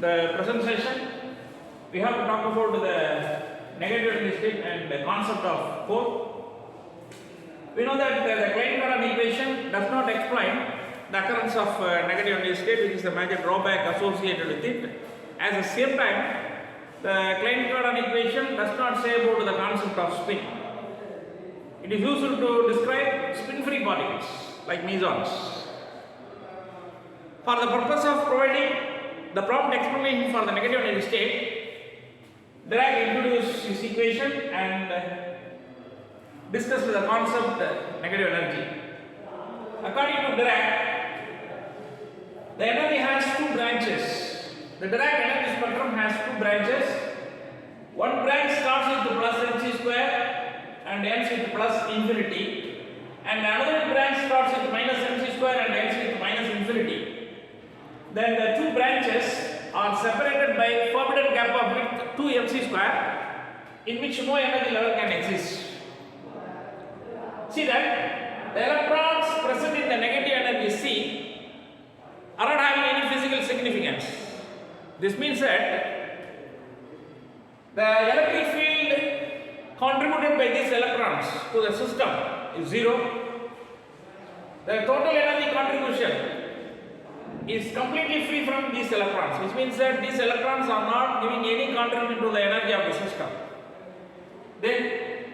the present session, we have to talk about the negative energy state and the concept of core. We know that the Klein-Cardan equation does not explain the occurrence of negative energy state, which is the major drawback associated with it. At the same time, the Klein-Cardan equation does not say about the concept of spin. It is used to describe spin-free particles like mesons. For the purpose of providing the prompt explanation for the negative energy state, Dirac introduced this equation and discussed the concept negative energy. According to Dirac, the energy has two branches. The Dirac energy spectrum has two branches. One branch starts with plus mc square and ends with plus infinity, and another branch starts with minus mc square and ends with minus infinity. Then the two branches are separated by forbidden gap of width 2 mc square, in which no energy level can exist. See that the electrons present in the negative energy C are not having any physical significance. This means that the electric field contributed by these electrons to the system is zero. The total energy contribution is completely free from these electrons, which means that these electrons are not giving any contribution to the energy of the system. Then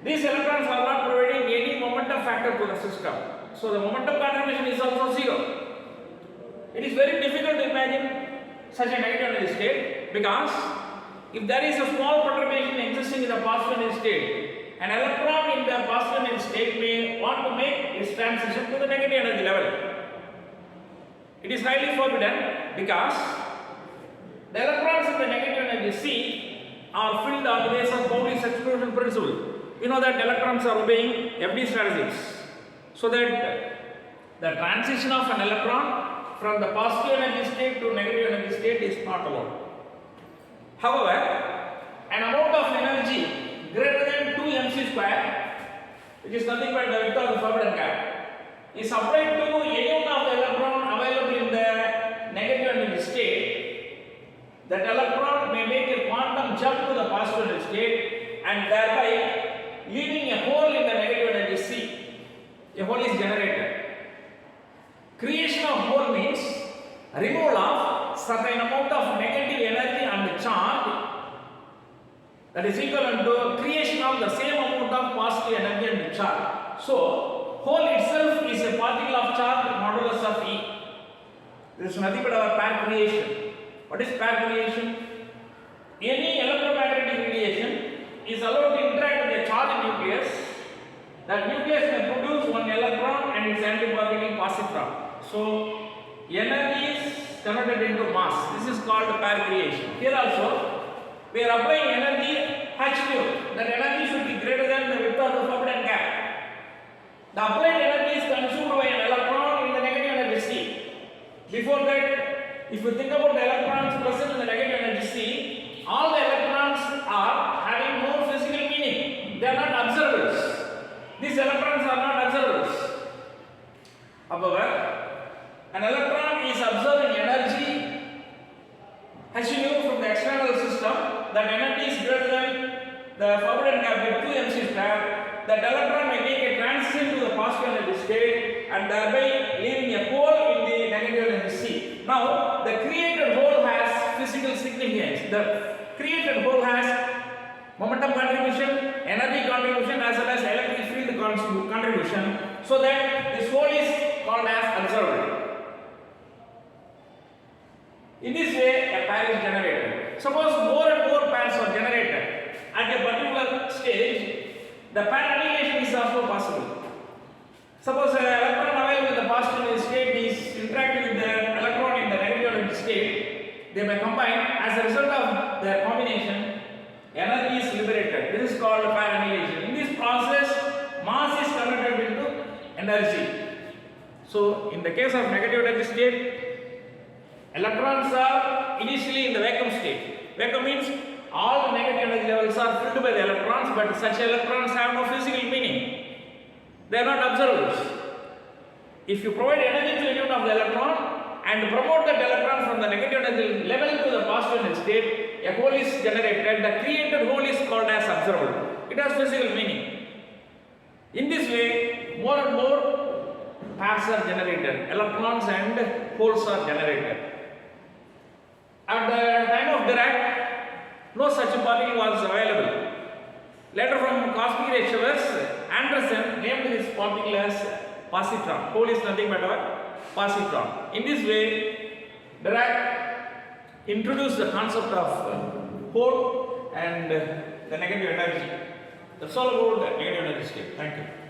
these electrons are not providing any momentum factor to the system. So the momentum contribution is also zero. It is very difficult to imagine such a negative energy state, because if there is a small perturbation existing in the positive energy state, an electron in the positive energy state may want to make its transition to the negative energy level. It is highly forbidden because the electrons in the negative energy C are filled on the basis of Pauli's exclusion principle. We know that electrons are obeying FD statistics, so that the transition of an electron from the positive energy state to negative energy state is not allowed. However, an amount of energy greater than 2 mc square, which is nothing but the width of the forbidden gap, is applied to any one of the electron available in the negative energy state. That electron may make a quantum jump to the positive energy state and thereby leaving a hole in the negative energy C. A hole is generated. Creation of hole means removal of certain amount of negative energy and charge that is equivalent to creation of the same amount of positive energy and charge. So, hole itself is a particle of charge modulus of E. This is nothing but our pair creation. What is pair creation? Any electromagnetic radiation is allowed to interact with a charged nucleus. That nucleus may produce one electron and its antiparticle positron. So, energy is converted into mass. This is called pair creation. Here also, we are applying energy h nu. That energy should be greater than the width of the forbidden gap. The applied energy is consumed by an electron in the negative energy C. Before that, if you think about the electrons present in the negative energy C, all the electrons are having no physical meaning. They are not observers. These electrons are not observers. However, an electron is observing energy h nu from the external system. That energy is greater than the forbidden gap with 2 mc square. That electron may make a transition to the positive energy state and thereby leaving a hole in the negative energy C. Now, the created hole has physical significance. The created hole has momentum contribution, energy contribution, as well as electric field contribution, so that this hole is called as observer. In this way, a pair is generated. Suppose more and more pairs are generated at a particular stage, the pair annihilation is also possible. Suppose an electron available in the positive energy state is interacting with the electron in the negative energy state, they may combine. As a result of their combination, energy is liberated. This is called pair annihilation. In this process, mass is converted into energy. So, in the case of negative energy state, electrons are initially in the vacuum state. Vacuum means all the negative energy levels are filled by the electrons, but such electrons have no physical meaning. They are not observers. If you provide energy to the unit of the electron and promote that electron from the negative energy level to the state a whole is generated, the created whole is called as observable. It has physical meaning. In this way, more and more pairs are generated, electrons and holes are generated. At the time of Dirac, no such particle was available. Later, from cosmic ray showers, Anderson named this particle as positron. Hole is nothing but a positron. In this way, Dirac introduced the concept of hole and the negative energy. That's all about the negative energy state. Thank you.